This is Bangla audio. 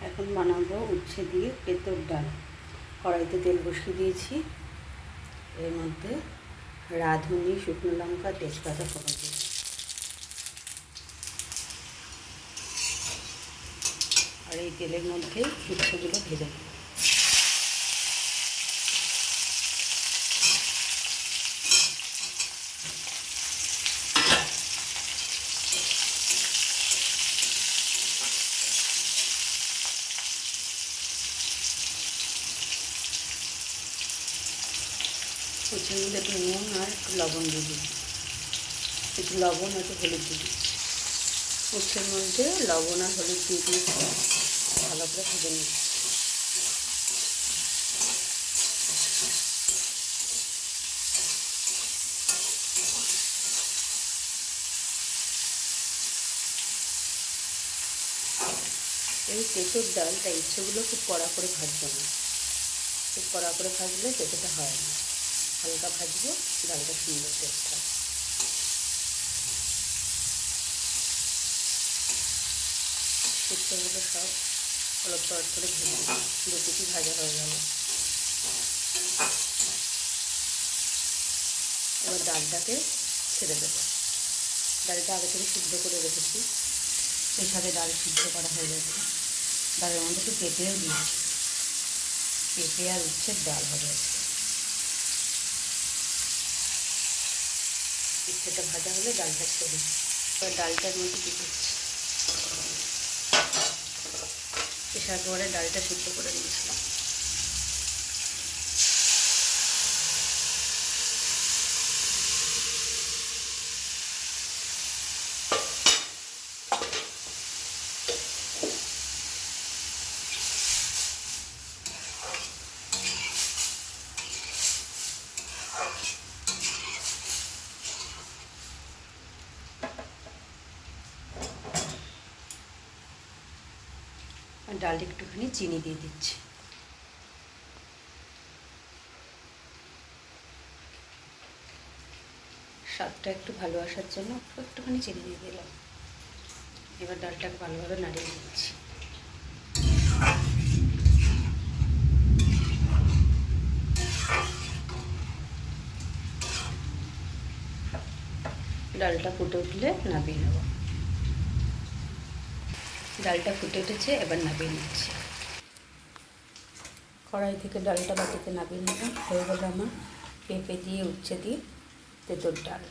এখন বানাবো উচ্ছে দিয়ে তেঁতুল ডাল। কড়াইতে তেল বসিয়ে দিয়েছি, এর মধ্যে রাঁধুনি, শুকনো লঙ্কা, তেজপাতা ফোড়ন দিয়েছি। আর এই তেলের মধ্যে উচ্ছেগুলো ভেজে দেবো। উচ্ছের মধ্যে একটু নুন আর একটু লবণ দিয়ে দিচ্ছি, একটু লবণ আর একটু হলুদ দিয়ে দিচ্ছি। উচ্ছের মধ্যে লবণ আর হলুদ দিয়ে দিয়েছি, ভালো করে ভেজে নিচ্ছি। এই তেঁতুল ডালটা উচ্ছেগুলো খুব কড়া করে ভাজবো না, খুব কড়া করে ভাজলে তেঁতুলটা হয় না। হালকা ভাজবো, ডালটা সুন্দর টেস্ট হয়। উচ্ছেগুলো সব অলপ করে ভেজে দু পিঠি ভাজা হয়ে গেল। এবার ডালটাকে ছেড়ে দেবো। ডালটা আগে থেকে সিদ্ধ করে রেখেছি, সেই সাথে ডাল সিদ্ধ করা হয়ে গেছে। ডালের মধ্যে একটু পেঁপেও দিয়েছি, পেঁপে আর উচ্ছের ডাল হবে। উচ্ছেটা ভাজা হলে ডালটা ছেড়ে, এবার ডালটার মধ্যে দিয়ে দিচ্ছি। এসার পরে ডালটা সিদ্ধ করে নিয়েছিলাম। ডালে একটুখানি চিনি দিয়ে দিচ্ছি। স্বাদটা একটু ভালো আসার জন্য একটুখানি চিনি দিয়ে দিলাম। এবার ডালটাকে ভালোভাবে নাড়িয়ে দিচ্ছি। ডালটা ফুটে উঠলে নামিয়ে নেব। ডালটা ফুটে উঠেছে, এবার নামিয়ে নিচ্ছি। কড়াই থেকে ডালটা বাটিতে নামিয়ে নিলাম। হয়ে গেল আমার পেঁপে দিয়ে উচ্ছে দিয়ে তেঁতুল ডাল।